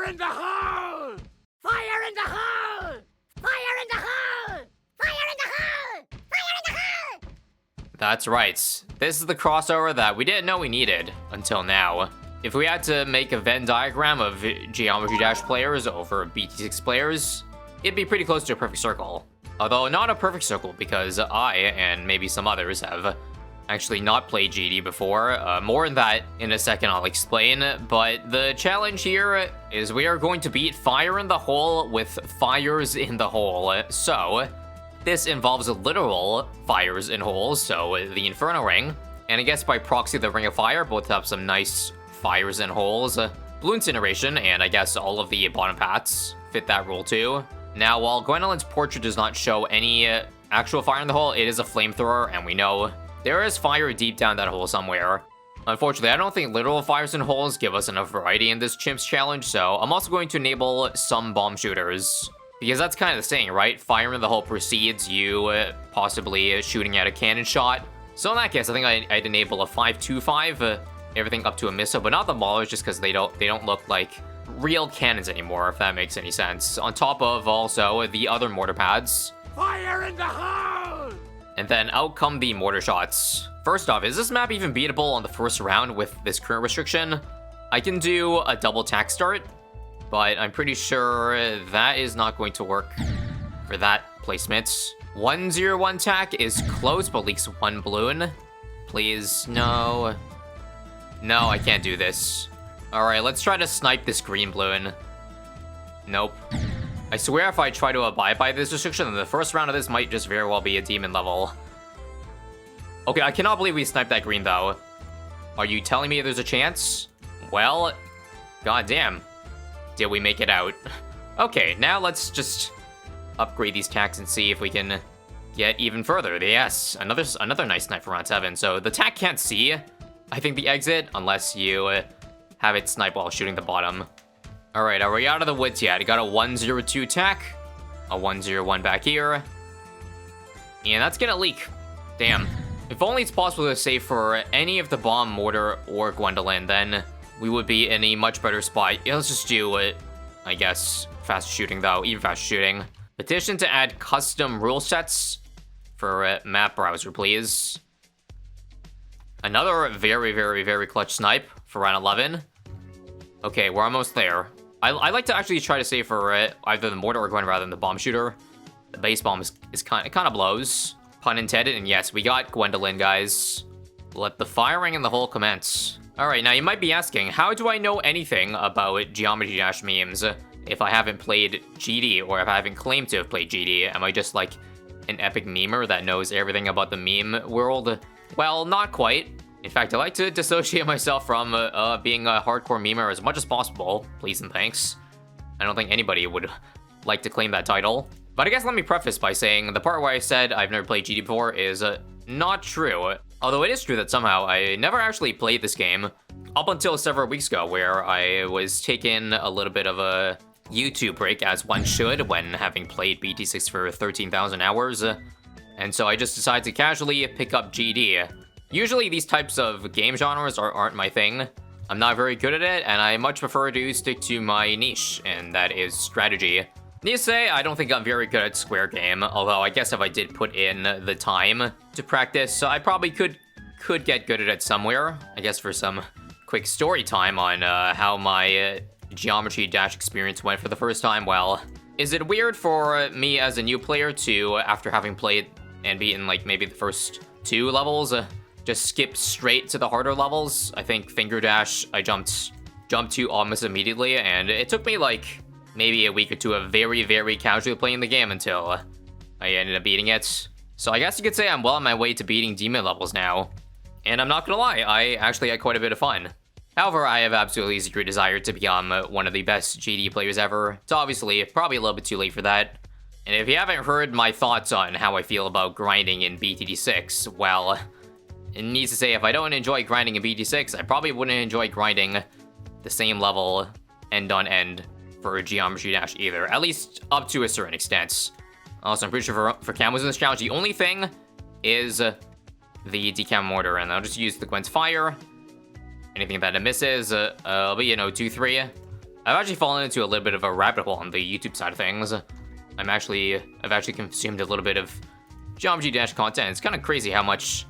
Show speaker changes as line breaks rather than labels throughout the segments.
Fire in the hole! Fire in the hole! Fire in the hole! Fire in the hole! Fire in the hole!
That's right. This is the crossover that we didn't know we needed until now. If we had to make a Venn diagram of Geometry Dash players over BT6 players, it'd be pretty close to a perfect circle. Although not a perfect circle because I, and maybe some others, have actually not played GD before. More on that in a second I'll explain, but the challenge here is we are going to beat Fire in the Hole with fires in the hole. So, this involves literal fires in holes, so the Inferno Ring, and I guess by proxy the Ring of Fire both have some nice fires in holes. Blue Incineration, and I guess all of the bottom paths fit that rule too. Now, while Gwendolyn's portrait does not show any actual fire in the hole, it is a flamethrower, and we know there is fire deep down that hole somewhere. Unfortunately, I don't think literal fires in holes give us enough variety in this Chimps challenge, so I'm also going to enable some bomb shooters. Because that's kind of the saying, right? Fire in the hole precedes you possibly shooting at a cannon shot. So in that case, I think I'd enable a 5.25, everything up to a missile, but not the maulers, just because they don't look like real cannons anymore, if that makes any sense. On top of also the other mortar pads.
Fire in the hole!
And then out come the mortar shots. First off, is this map even beatable on the first round with this current restriction? I can do a double tack start, but I'm pretty sure that is not going to work for that placement. 101 tack is close, but leaks one balloon. Please, no. No, I can't do this. Alright, let's try to snipe this green balloon. Nope. I swear if I try to abide by this restriction, then the first round of this might just very well be a demon level. Okay, I cannot believe we sniped that green, though. Are you telling me there's a chance? Well, goddamn. Did we make it out? Okay, now let's just upgrade these tacks and see if we can get even further. Yes, another nice snipe for round 7. So the tack can't see, I think, the exit, unless you have it snipe while shooting the bottom. Alright, are we out of the woods yet? I got a 102 tack, a 101 back here, and that's gonna leak. Damn. If only it's possible to save for any of the bomb, mortar, or Gwendolyn, then we would be in a much better spot. Yeah, let's just do it, I guess. Fast shooting, though, even fast shooting. Petition to add custom rule sets for map browser, please. Another very, very, very clutch snipe for round 11. Okay, we're almost there. I like to actually try to save for either the mortar or Gwen rather than the bomb shooter. The base bomb is kind of blows. Pun intended, and yes, we got Gwendolyn, guys. Let the firing in the hole commence. Alright, now you might be asking, how do I know anything about Geometry Dash memes if I haven't played GD, or if I haven't claimed to have played GD? Am I just like an epic memer that knows everything about the meme world? Well, not quite. In fact, I like to dissociate myself from being a hardcore memer as much as possible, please and thanks. I don't think anybody would like to claim that title. But I guess let me preface by saying the part where I said I've never played GD before is not true. Although it is true that somehow I never actually played this game up until several weeks ago, where I was taking a little bit of a YouTube break, as one should when having played BT6 for 13,000 hours. And so I just decided to casually pick up GD. Usually these types of game genres aren't my thing. I'm not very good at it, and I much prefer to stick to my niche, and that is strategy. Needless to say, I don't think I'm very good at square game, although I guess if I did put in the time to practice, I probably could get good at it somewhere. I guess for some quick story time on how my Geometry Dash experience went for the first time. Well, is it weird for me as a new player to, after having played and beaten like maybe the first 2 levels, just skip straight to the harder levels? I think Finger Dash, I jumped to almost immediately, and it took me like maybe a week or two of very, very casually playing the game until I ended up beating it. So I guess you could say I'm well on my way to beating demon levels now. And I'm not gonna lie, I actually had quite a bit of fun. However, I have absolutely zero desire to become one of the best GD players ever. It's obviously probably a little bit too late for that. And if you haven't heard my thoughts on how I feel about grinding in BTD6, well, it needs to say, if I don't enjoy grinding in BT6, I probably wouldn't enjoy grinding the same level end on end for Geometry Dash either, at least up to a certain extent. Also, I'm pretty sure for camos in this challenge, the only thing is the decam mortar, and I'll just use the Gwen's fire. Anything that it misses, it'll be, 2-3. I've actually fallen into a little bit of a rabbit hole on the YouTube side of things. I've actually consumed a little bit of Geometry Dash content. It's kind of crazy how much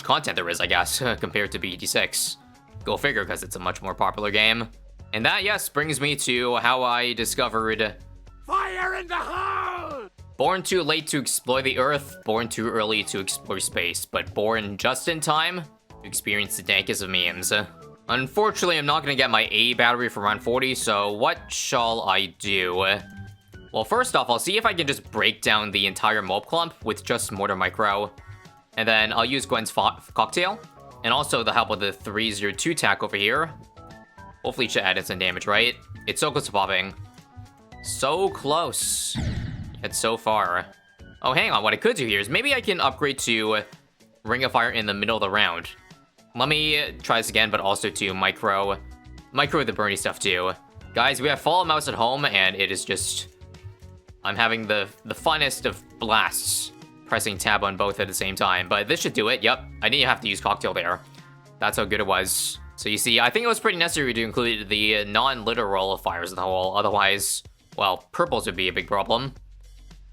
content there is, I guess, compared to BT6. Go figure, because it's a much more popular game. And that, yes, brings me to how I discovered
Fire in the hole!
born too late to explore the Earth, born too early to explore space, but born just in time to experience the dankest of memes. Unfortunately, I'm not gonna get my A battery for round 40, so what shall I do? Well, first off, I'll see if I can just break down the entire mob clump with just Mortar Micro. And then I'll use Gwen's Cocktail, and also the help of the 302 tack over here. Hopefully it should add in some damage, right? It's so close to popping. So close. Yet so far. Oh, hang on, what I could do here is maybe I can upgrade to Ring of Fire in the middle of the round. Let me try this again, but also to micro the Bernie stuff too. Guys, we have Fall Mouse at home, and it is just... I'm having the funnest of blasts pressing tab on both at the same time. But this should do it, yep. I didn't have to use Cocktail there. That's how good it was. So you see, I think it was pretty necessary to include the non-literal fires in the hole. Otherwise, well, purples would be a big problem.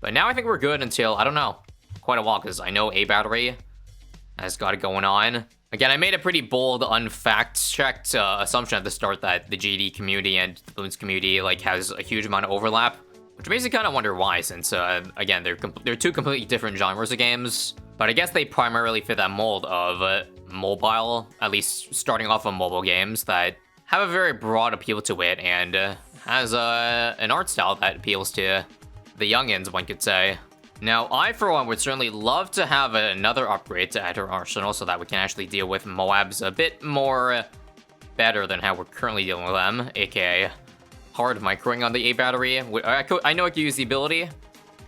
But now I think we're good until, I don't know, quite a while, because I know A battery has got it going on. Again, I made a pretty bold, unfact-checked assumption at the start that the GD community and the Bloons community like has a huge amount of overlap, which makes me kind of wonder why, since again they're two completely different genres of games. But I guess they primarily fit that mold of mobile, at least starting off on mobile games that have a very broad appeal to it and has an art style that appeals to the youngins, one could say. Now, I, for one, would certainly love to have another upgrade to add to our arsenal so that we can actually deal with Moabs a bit more better than how we're currently dealing with them, aka hard microing on the A battery. I know I can use the ability,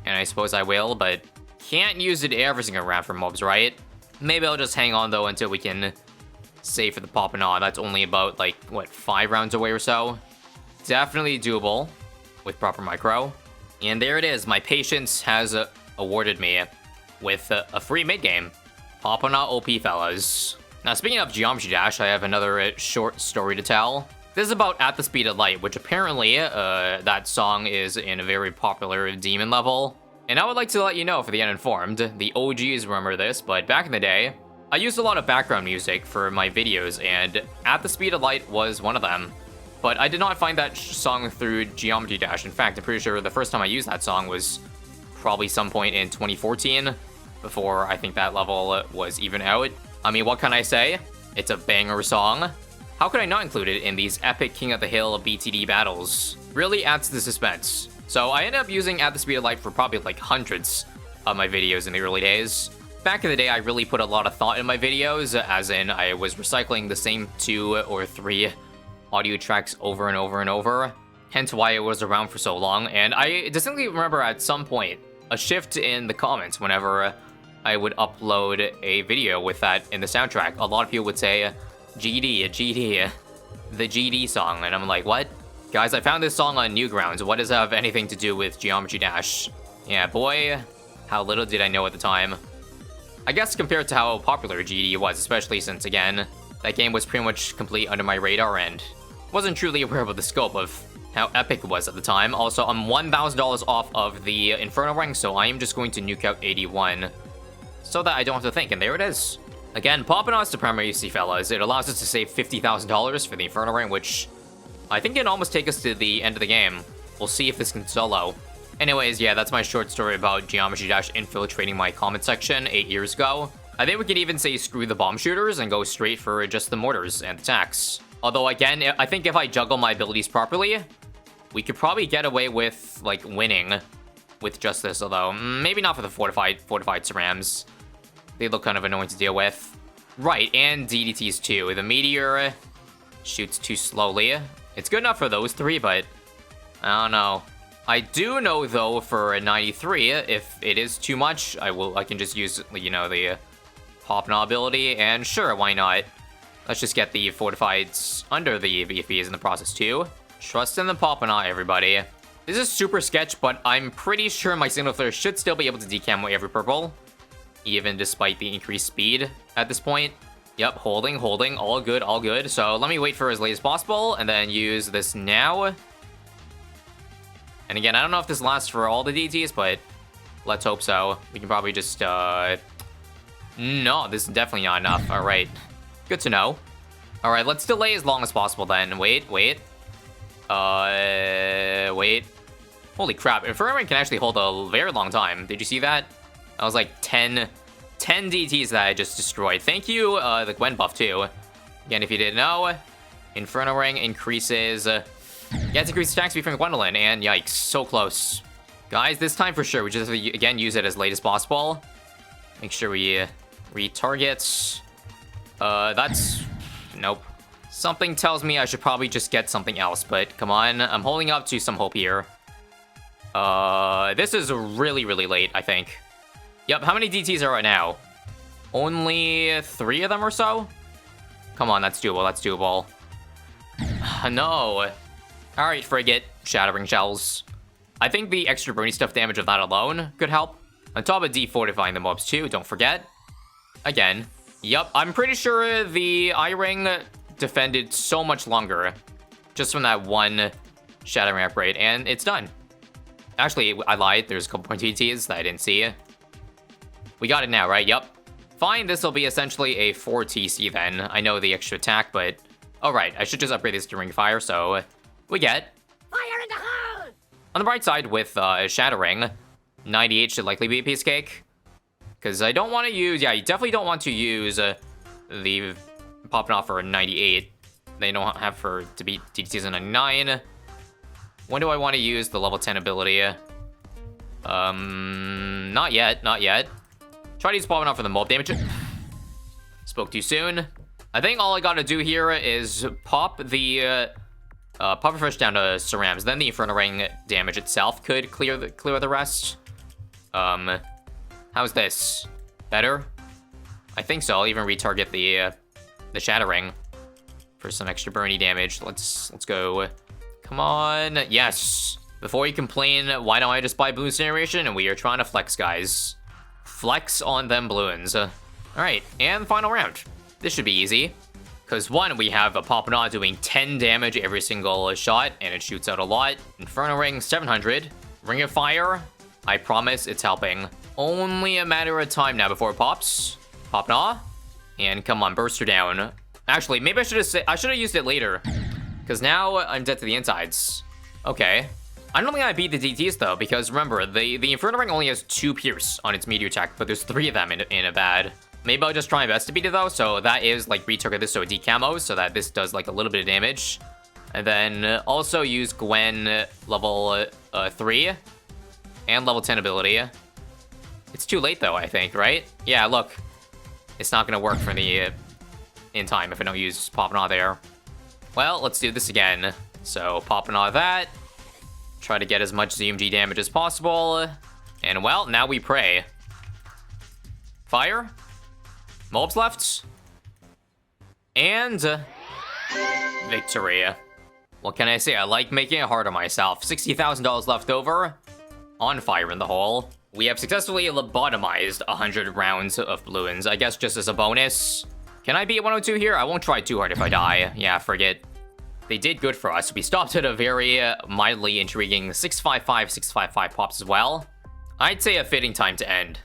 and I suppose I will, but can't use it every single round for mobs, right? Maybe I'll just hang on, though, until we can save for the popping on. That's only about, like, what, 5 rounds away or so? Definitely doable with proper micro. And there it is. My patience has awarded me with a free mid-game. Popping out OP, fellas. Now, speaking of Geometry Dash, I have another short story to tell. This is about At the Speed of Light, which apparently that song is in a very popular demon level. And I would like to let you know, for the uninformed, the OGs remember this, but back in the day, I used a lot of background music for my videos, and At the Speed of Light was one of them. But I did not find that song through Geometry Dash. In fact, I'm pretty sure the first time I used that song was probably some point in 2014, before I think that level was even out. I mean, what can I say? It's a banger song. How could I not include it in these epic King of the Hill BTD battles? Really adds to the suspense. So I ended up using At the Speed of Light for probably like hundreds of my videos in the early days. Back in the day, I really put a lot of thought in my videos, as in I was recycling the same 2 or 3 audio tracks over and over and over, hence why it was around for so long. And I distinctly remember at some point a shift in the comments whenever I would upload a video with that in the soundtrack. A lot of people would say, GD, the GD song, and I'm like, what? Guys, I found this song on Newgrounds. What does that have anything to do with Geometry Dash? Yeah, boy, how little did I know at the time. I guess compared to how popular GD was, especially since, again, that game was pretty much complete under my radar and wasn't truly aware of the scope of how epic it was at the time. Also, I'm $1,000 off of the Inferno Ring, so I am just going to nuke out 81 so that I don't have to think, and there it is. Again, popping on is the primary you see, fellas. It allows us to save $50,000 for the Inferno Ring, which I think can almost take us to the end of the game. We'll see if this can solo. Anyways, yeah, that's my short story about Geometry Dash infiltrating my comment section 8 years ago. I think we could even say screw the bomb shooters and go straight for just the mortars and the tacks. Although, again, I think if I juggle my abilities properly, we could probably get away with, like, winning with just this, although maybe not for the fortified cerams. They look kind of annoying to deal with. Right, and DDTs too. The meteor shoots too slowly. It's good enough for those 3, but I don't know. I do know, though, for a 93, if it is too much, I can just use, you know, the Popna ability, and sure, why not? Let's just get the fortifieds under the VFBs in the process too. Trust in the Popna, everybody. This is super sketch, but I'm pretty sure my signal flare should still be able to decamo every purple, even despite the increased speed at this point. Yep, holding, all good, all good. So let me wait for as late as possible, and then use this now. And again, I don't know if this lasts for all the DTs, but let's hope so. We can probably just, no, this is definitely not enough. All right, good to know. All right, let's delay as long as possible then. Wait. Wait. Holy crap, Inferno Ring can actually hold a very long time. Did you see that? That was like 10 DTs that I just destroyed. Thank you, the Gwen buff too. Again, if you didn't know, Inferno Ring increases... yeah, it's increased attack speed from Gwendolyn, and yikes, so close. Guys, this time for sure, we just have to, again, use it as late as possible. Make sure we retarget. That's... nope. Something tells me I should probably just get something else, but come on, I'm holding up to some hope here. This is really, really late, I think. Yep, how many DTs are right now? Only 3 of them or so? Come on, that's doable, that's doable. No. Alright, Frigate, Shattering Shells. I think the extra Brony stuff damage of that alone could help. On top of defortifying the mobs too, don't forget. Again. Yep, I'm pretty sure the I-Ring defended so much longer just from that one Shattering upgrade, and it's done. Actually, I lied. There's a couple point DTs that I didn't see. We got it now, right? Yep. Fine, this will be essentially a 4 TC then. I know the extra attack, but... alright, I should just upgrade this to Ring Fire, so... we get...
Fire in the hole!
On the bright side, with Shattering, 98 should likely be a piece of cake. Because I don't want to use... yeah, you definitely don't want to use the popping off for a 98. They don't have for to beat DTs in 99. When do I want to use the level 10 ability? Not yet, not yet. Try to use popping off for the mob damage. Spoke too soon. I think all I gotta do here is pop the pop refresh down to Cerams. Then the Inferno Ring damage itself could clear the rest. How's this? Better? I think so. I'll even retarget the Shattering for some extra burny damage. Let's go. Come on. Yes. Before you complain, why don't I just buy Balloon Generation? And we are trying to flex, guys. Flex on them balloons. Alright, and final round. This should be easy. Because one, we have a Poppanaw doing 10 damage every single shot, and it shoots out a lot. Inferno Ring, 700. Ring of Fire, I promise it's helping. Only a matter of time now before it pops. Poppanaw. And come on, burst her down. Actually, maybe I should have used it later. Because now I'm dead to the insides. Okay. I don't think I beat the DTs though, because remember, the Inferno Ring only has 2 Pierce on its meteor attack, but there's 3 of them in a bad. Maybe I'll just try my best to beat it though, so that is like retarget this so it decamos, so that this does like a little bit of damage. And then also use Gwen level 3 and level 10 ability. It's too late though, I think, right? Yeah, look. It's not gonna work for the in time if I don't use Poppanaw there. Well, let's do this again. So Poppanaw that. Try to get as much ZMG damage as possible. And well, now we pray. Fire. Mobs left. And victory. What can I say? I like making it hard on myself. $60,000 left over. On fire in the hole. We have successfully lobotomized 100 rounds of balloons. I guess just as a bonus. Can I beat 102 here? I won't try too hard if I die. Yeah, forget. They did good for us. We stopped at a very mildly intriguing 655 pops as well. I'd say a fitting time to end.